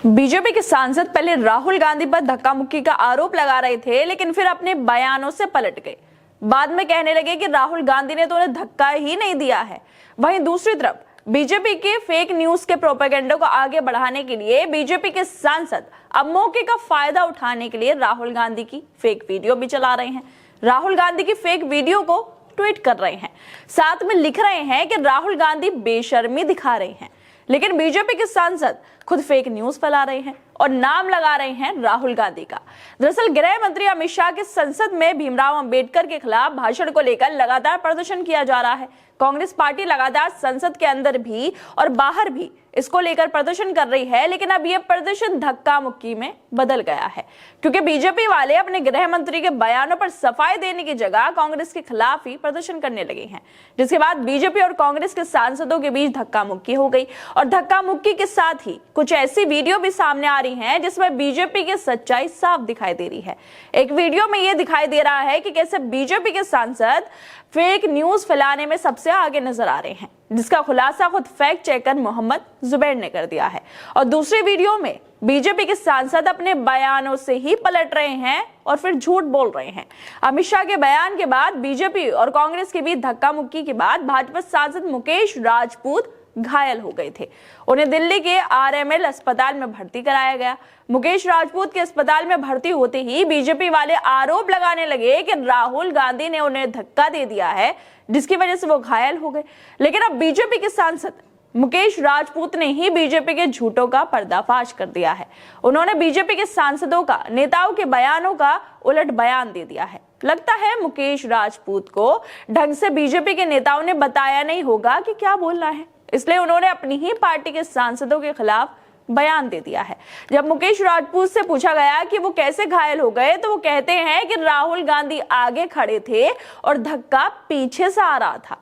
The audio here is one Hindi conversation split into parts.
बीजेपी के सांसद पहले राहुल गांधी पर धक्का मुक्की का आरोप लगा रहे थे, लेकिन फिर अपने बयानों से पलट गए। बाद में कहने लगे कि राहुल गांधी ने तो उन्हें धक्का ही नहीं दिया है। वहीं दूसरी तरफ बीजेपी के फेक न्यूज के प्रोपेगेंडा को आगे बढ़ाने के लिए बीजेपी के सांसद अब मौके का फायदा उठाने के लिए राहुल गांधी की फेक वीडियो भी चला रहे हैं। राहुल गांधी की फेक वीडियो को ट्वीट कर रहे हैं, साथ में लिख रहे हैं कि राहुल गांधी बेशर्मी दिखा रहे हैं। लेकिन बीजेपी के सांसद खुद फेक न्यूज फैला रहे हैं और नाम लगा रहे हैं राहुल गांधी का। दरअसल गृह मंत्री अमित शाह के संसद में भीमराव अंबेडकर के खिलाफ भाषण को लेकर लगातार प्रदर्शन किया जा रहा है। कांग्रेस पार्टी लगातार संसद के अंदर भी और बाहर भी इसको लेकर प्रदर्शन कर रही है, लेकिन अब यह प्रदर्शन धक्का मुक्की में बदल गया है, क्योंकि बीजेपी वाले अपने गृह मंत्री के बयानों पर सफाई देने की जगह कांग्रेस के खिलाफ ही प्रदर्शन करने लगे हैं। जिसके बाद बीजेपी और कांग्रेस के सांसदों के बीच धक्का मुक्की हो गई और धक्का मुक्की के साथ ही कुछ ऐसी वीडियो भी सामने आ रही हैं जिसमें बीजेपी की सच्चाई साफ दिखाई दे रही है। एक वीडियो में यह दिखाई दे रहा है कि कैसे बीजेपी के सांसद फेक न्यूज फैलाने में सबसे आगे नजर आ रहे हैं, जिसका खुलासा खुद फैक्ट चेकर मोहम्मद जुबैर ने कर दिया है। और दूसरी वीडियो में बीजेपी के सांसद अपने बयानों से ही पलट रहे हैं और फिर झूठ बोल रहे हैं। अमित शाह के बयान के बाद बीजेपी और कांग्रेस के बीच धक्का मुक्की के बाद भाजपा सांसद मुकेश राजपूत घायल हो गए थे। उन्हें दिल्ली के आरएमएल अस्पताल में भर्ती कराया गया। मुकेश राजपूत के अस्पताल में भर्ती होते ही बीजेपी वाले आरोप लगाने लगे कि राहुल गांधी ने उन्हें धक्का दे दिया है, जिसकी वजह से वो घायल हो गए। लेकिन अब बीजेपी के सांसद मुकेश राजपूत ने ही बीजेपी के झूठों का पर्दाफाश कर दिया है। उन्होंने बीजेपी के सांसदों का नेताओं के बयानों का उलट बयान दे दिया है। लगता है मुकेश राजपूत को ढंग से बीजेपी के नेताओं ने बताया नहीं होगा कि क्या बोलना है, इसलिए उन्होंने अपनी ही पार्टी के सांसदों के खिलाफ बयान दे दिया है। जब मुकेश राजपूत से पूछा गया कि वो कैसे घायल हो गए, तो वो कहते हैं कि राहुल गांधी आगे खड़े थे और धक्का पीछे से आ रहा था।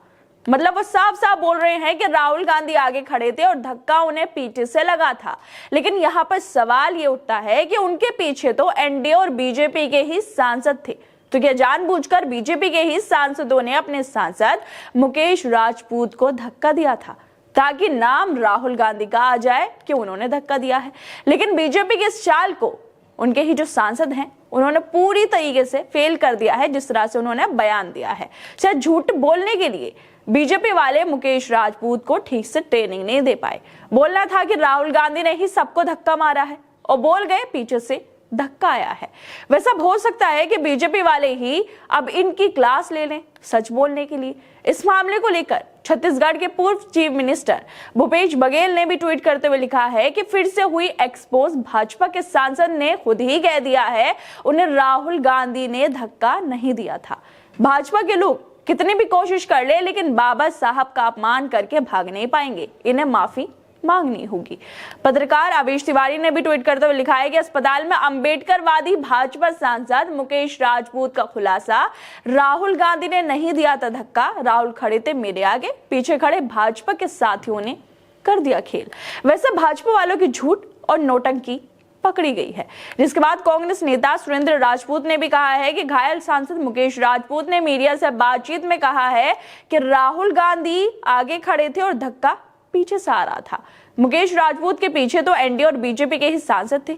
मतलब वो साफ साफ बोल रहे हैं कि राहुल गांधी आगे खड़े थे और धक्का उन्हें पीछे से लगा था। लेकिन यहाँ पर सवाल ये उठता है कि उनके पीछे तो एनडीए और बीजेपी के ही सांसद थे, तो क्या जानबूझकर बीजेपी के ही सांसदों ने अपने सांसद मुकेश राजपूत को धक्का दिया था ताकि नाम राहुल गांधी का आ जाए कि उन्होंने धक्का दिया है? लेकिन बीजेपी के इस चाल को उनके ही जो सांसद हैं उन्होंने पूरी तरीके से फेल कर दिया है, जिस तरह से उन्होंने बयान दिया है। शायद झूठ बोलने के लिए बीजेपी वाले मुकेश राजपूत को ठीक से ट्रेनिंग नहीं दे पाए। बोलना था कि राहुल गांधी ने ही सबको धक्का मारा है और बोल गए पीछे से धक्का आया है। वैसा हो सकता है कि बीजेपी वाले ही अब इनकी क्लास ले लें सच बोलने के लिए। इस मामले को लेकर छत्तीसगढ़ के पूर्व चीफ मिनिस्टर भूपेश बघेल ने भी ट्वीट करते हुए लिखा है कि फिर से हुई एक्सपोज। भाजपा के सांसद ने खुद ही कह दिया है उन्हें राहुल गांधी ने धक्का नहीं दिया था। भाजपा के लोग कितनी भी कोशिश कर ले, लेकिन बाबा साहब का अपमान करके भाग नहीं पाएंगे, इन्हें माफी मांगनी होगी। पत्रकार आवेश तिवारी ने भी ट्वीट करते हुए लिखा है कि अस्पताल में अंबेडकरवादी भाजपा सांसद मुकेश राजपूत का खुलासा, राहुल गांधी ने नहीं दिया था धक्का, राहुल खड़े थे मेरे आगे, पीछे खड़े भाजपा के साथियों ने कर दिया खेल। वैसे भाजपा वालों की झूठ और नौटंकी पकड़ी गई है। जिसके बाद कांग्रेस नेता सुरेंद्र राजपूत ने भी कहा है कि घायल सांसद मुकेश राजपूत ने मीडिया से बातचीत में कहा है कि राहुल गांधी आगे खड़े थे और धक्का पीछे से आ रहा था। मुकेश राजपूत के पीछे तो एनडीए और बीजेपी के ही सांसद थे।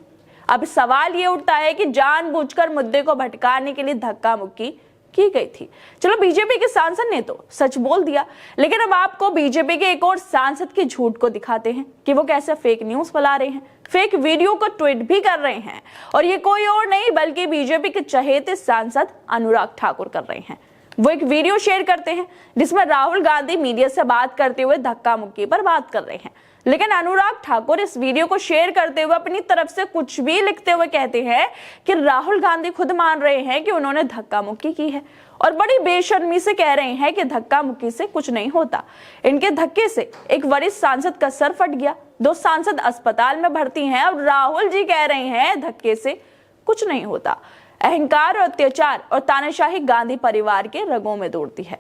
अब सवाल ये उठता है कि जानबूझकर मुद्दे को भटकाने के लिए धक्का मुक्की की गई थी। चलो बीजेपी के सांसद ने तो सच बोल दिया, लेकिन अब आपको बीजेपी के एक और सांसद के झूठ को दिखाते हैं कि वो कैसे फेक न्यूज फैला रहे हैं, फेक वीडियो को ट्वीट भी कर रहे हैं। और ये कोई और नहीं बल्कि बीजेपी के चहेते सांसद अनुराग ठाकुर कर रहे हैं। वो एक वीडियो शेयर करते हैं जिसमें राहुल गांधी मीडिया से बात करते हुए धक्का मुक्की पर बात कर रहे हैं, लेकिन अनुराग ठाकुर इस वीडियो को शेयर करते हुए अपनी तरफ से कुछ भी लिखते हुए कहते हैं कि राहुल गांधी खुद मान रहे हैं कि उन्होंने धक्का मुक्की की है और बड़ी बेशर्मी से कह रहे हैं कि धक्का मुक्की से कुछ नहीं होता। इनके धक्के से एक वरिष्ठ सांसद का सर फट गया, 2 सांसद अस्पताल में भर्ती हैं और राहुल जी कह रहे हैं धक्के से कुछ नहीं होता। अहंकार और अत्याचार और तानाशाही गांधी परिवार के रगों में दौड़ती है।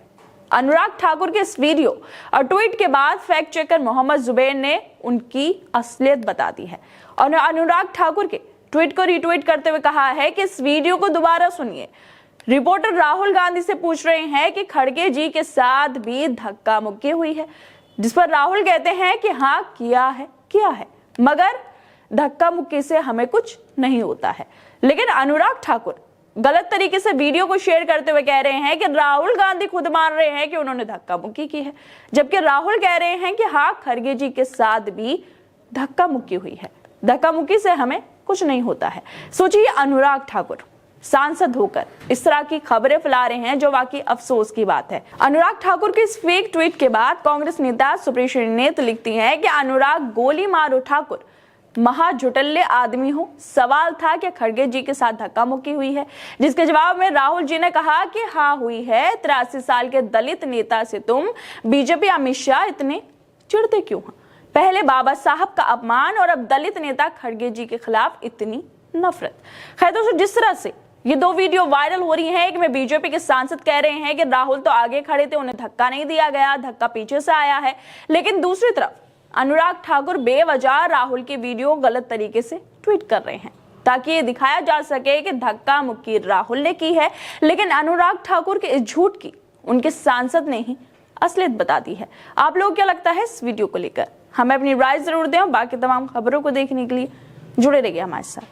अनुराग ठाकुर के इस वीडियो और ट्वीट के बाद फैक्ट चेकर मोहम्मद जुबैर ने उनकी असलियत बता दी है और अनुराग ठाकुर के ट्वीट को रीट्वीट करते हुए कहा है कि इस वीडियो को दोबारा सुनिए। रिपोर्टर राहुल गांधी से पूछ रहे हैं कि खड़गे जी के साथ भी धक्का मुक्की हुई है, जिस पर राहुल कहते हैं कि हाँ किया है, मगर धक्का मुक्की से हमें कुछ नहीं होता है। लेकिन अनुराग ठाकुर गलत तरीके से वीडियो को शेयर करते हुए कह रहे हैं कि राहुल गांधी खुद मान रहे हैं कि उन्होंने धक्का मुक्की की है, जबकि राहुल कह रहे हैं कि हाँ, खड़गे जी के साथ भी धक्का मुक्की हुई है, धक्का मुक्की से हमें कुछ नहीं होता है। सोचिए, अनुराग ठाकुर सांसद होकर इस तरह की खबरें फैला रहे हैं, जो वाकई अफसोस की बात है। अनुराग ठाकुर के इस फेक ट्वीट के बाद कांग्रेस नेता सुप्रीत नेत लिखती हैं कि अनुराग गोली मारो ठाकुर, महा झुटल्ले आदमी हो। सवाल था कि खड़गे जी के साथ धक्का मुक्की हुई है, जिसके जवाब में राहुल जी ने कहा कि हाँ हुई है। 83 साल के दलित नेता से तुम बीजेपी अमित शाह इतने चिढ़ते क्यों हैं? पहले बाबा साहब का अपमान और अब दलित नेता खड़गे जी के खिलाफ इतनी नफरत। खैर दोस्तों, जिस तरह से ये दो वीडियो वायरल हो रही है, एक में बीजेपी के सांसद कह रहे हैं कि राहुल तो आगे खड़े थे, उन्हें धक्का नहीं दिया गया, धक्का पीछे से आया है, लेकिन दूसरी तरफ अनुराग ठाकुर बेवजह राहुल की वीडियो गलत तरीके से ट्वीट कर रहे हैं, ताकि ये दिखाया जा सके कि धक्का मुक्की राहुल ने की है, लेकिन अनुराग ठाकुर के इस झूठ की उनके सांसद ने ही असलियत बता दी है। आप लोग क्या लगता है इस वीडियो को लेकर? हमें अपनी राय जरूर दें और बाकी तमाम खबरों को देखने के लिए जुड़े रहिए हमारे साथ।